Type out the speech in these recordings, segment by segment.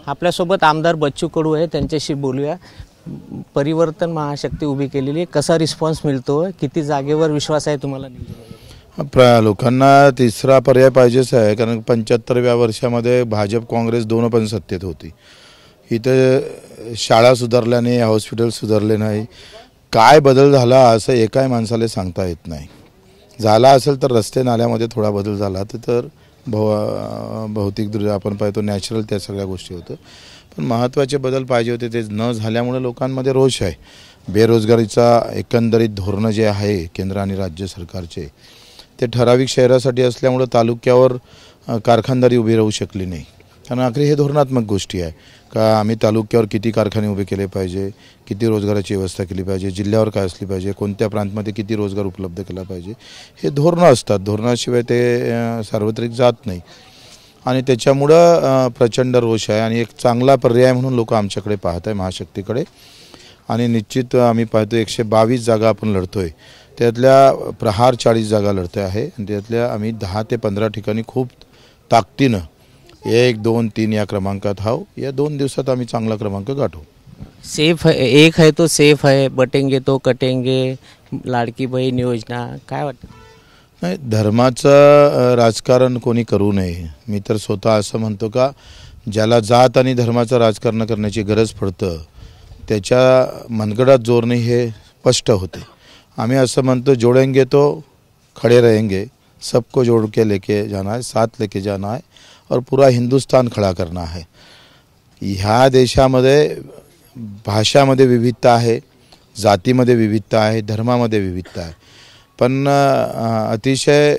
आपल्यासोबत आमदार बच्चू कडू आहे, त्यांच्याशी बोलूया। परिवर्तन महाशक्ती उभी केलेली, कसा रिस्पॉन्स मिळतो, किती जागेवर विश्वास आहे तुम्हाला? लोकांना तिसरा पर्याय पाहिजेच आहे, कारण 75व्या वर्षामध्ये भाजप काँग्रेस दोन पण सत्तेत होती। इथे शाळा सुधारल्या नाही, हॉस्पिटल सुधारले नाही, काय बदल झाला असं एकाही माणसाला सांगता येत नाही। झाला असेल तर रस्ते नाल्यामध्ये थोडा बदल झाला तर भौतिकदृष्ट्या आपण पाहतो नॅचरल त्या सगळ्या गोष्टी होतं, पण महत्त्वाचे बदल पाहिजे होते ते न झाल्यामुळे लोकांमध्ये रोष आहे। बेरोजगारीचा एकंदरीत धोरण जे आहे केंद्र आणि राज्य सरकारचे ते ठराविक शहरासाठी असल्यामुळे तालुक्यावर कारखानदारी उभी राहू शकली नाही, कारण आखरी हे धोरणात्मक गोष्टी आहे का आम्ही तालुक्यावर किती कारखाने उभे केले पाहिजे, किती रोजगाराची व्यवस्था केली पाहिजे, जिल्ह्यावर काय असली पाहिजे, कोणत्या प्रांतामध्ये किती रोजगार उपलब्ध केला पाहिजे, हे धोरणं असतात। धोरणाशिवाय ते सार्वत्रिक जात नाही आणि त्याच्यामुळं प्रचंड रोष आहे आणि एक चांगला पर्याय म्हणून लोक आमच्याकडे पाहत आहे महाशक्तीकडे। आणि निश्चित आम्ही पाहतो 122 जागा आपण लढतोय, त्यातल्या प्रहार 40 जागा लढते आहे आणि त्यातल्या आम्ही 10 ते 15 ठिकाणी खूप ताकदीनं 1, 2, 3 या क्रमांकात हाव। या 2 दिवसात आम्ही चांगला क्रमांक गाठू। सेफ है, एक है तो सेफ है, बटेंगे तो कटेंगे, लाडकी बहीण योजना, काय वाटतं? नाही, धर्माचं राजकारण कोणी करू नये। मी तर स्वतः असं म्हणतो का ज्याला जात आणि धर्माचं राजकारण करण्याची गरज पडतं त्याच्या मनगडात जोर नाही हे स्पष्ट होते। आम्ही असं म्हणतो जोडेंगे तो खड़े रहेंगे, सबको जोड़ के लेके जाना है, साथ लेके जाना है और पूरा हिंदुस्तान खड़ा करना है। ह्या देशामध्ये भाषामध्ये विविधता आहे, जातीमध्ये विविधता आहे, धर्मामध्ये विविधता आहे, पण अतिशय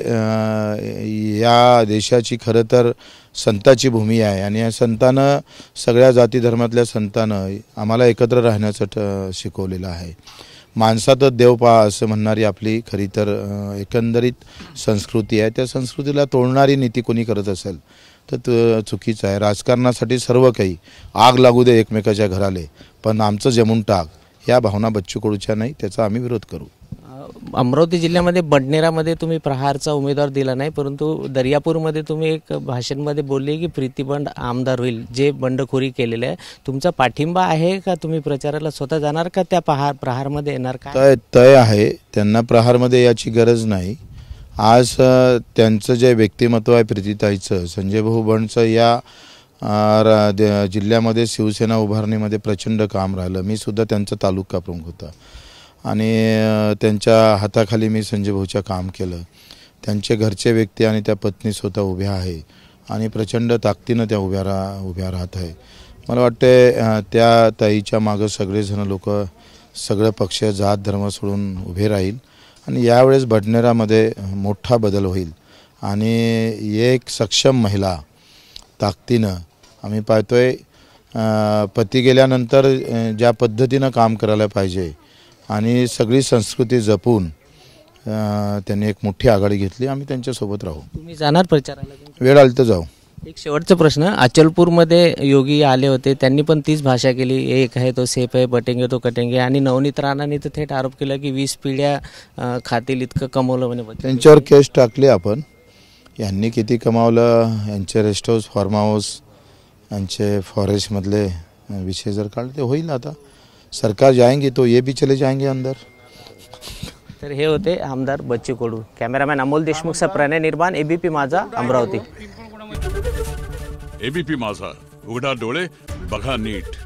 या देशाची खरं तर संताची भूमी आहे आणि या संतानं सगळ्या जाती धर्मातल्या संतानं आम्हाला एकत्र राहण्याचं शिकवलेलं आहे। माणसातच देव पहा असं म्हणणारी आपली खरी तर एकंदरीत संस्कृती आहे। त्या संस्कृतीला तोडणारी नीती कोणी करत असेल तर चुकीचं आहे। राजकारणासाठी सर्व काही आग लागू दे एकमेकाच्या घराले, पण आमचं जमून टाक ह्या भावना बच्चू कडूच्या नाही, त्याचा आम्ही विरोध करू। अमरावती जिल्ह्यामध्ये बडनेरामध्ये तुम्ही प्रहारचा उमेदवार दिला नाही, परंतु दर्यापूरमध्ये तुम्ही एक भाषणमध्ये बोलले की प्रीतिबंड आमदार होईल, जे बंडखोरी केलेले आहे। तुमचा पाठिंबा आहे का? तुम्ही प्रचाराला स्वतः जाणार का त्या प्रहारमध्ये येणार का? तय आहे, त्यांना प्रहारमध्ये याची गरज नाही। आज त्यांचं जे व्यक्तिमत्व आहे प्रीतीताईचं, संजय भाऊ बंडचं या जिल्ह्यामध्ये शिवसेना उभारणीमध्ये प्रचंड काम राहिलं। मी सुद्धा त्यांचा तालुका प्रमुख होता आणि त्यांच्या हाताखाली मी संजय भाऊचं काम केलं। त्यांचे घरचे व्यक्ती आणि त्या पत्नी स्वतः उभ्या आहे आणि प्रचंड ताकदीनं त्या उभ्या राहत आहे। मला वाटते त्या ताईच्या मागं सगळेजण लोक, सगळं पक्ष, जात धर्म सोडून उभे राहील आणि यावेळेस बडनेरामध्ये मोठा बदल होईल आणि एक सक्षम महिला ताकदीनं आम्ही पाहतोय पती गेल्यानंतर ज्या पद्धतीनं काम करायला पाहिजे आणि सगळी संस्कृती जपून त्यांनी एक मोठी आघाडी घेतली। आम्ही त्यांच्यासोबत राहू। तुम्ही जाणार प्रचाराला? वेळ आली तर जाऊ। एक शेवटचा प्रश्न, अचलपूरमध्ये योगी आले होते, त्यांनी पण तीच भाषा केली, एक है तो सेफ है, बटेंगे तो कटेंगे, आणि नवनीत राणांनी तर थेट आरोप केला की 20 पिढ्या खातील इतकं कमवलं म्हणे। त्यांच्यावर केस टाकली आपण, यांनी किती कमावलं, यांचे रेस्ट हाऊस, फार्म हाऊस, यांचे फॉरेस्टमधले विषय जर काढले ते होईल। आता सरकार जाएंगे तो ये भी चले जाएंगे अंदर। तर हे होते आमदार बच्चू कडू। कॅमेरामॅन अमोल देशमुखचा प्रणय निर्माण, एबीपी माझा, अमरावती। एबीपी माझा, उघडा डोळे बघा नीट।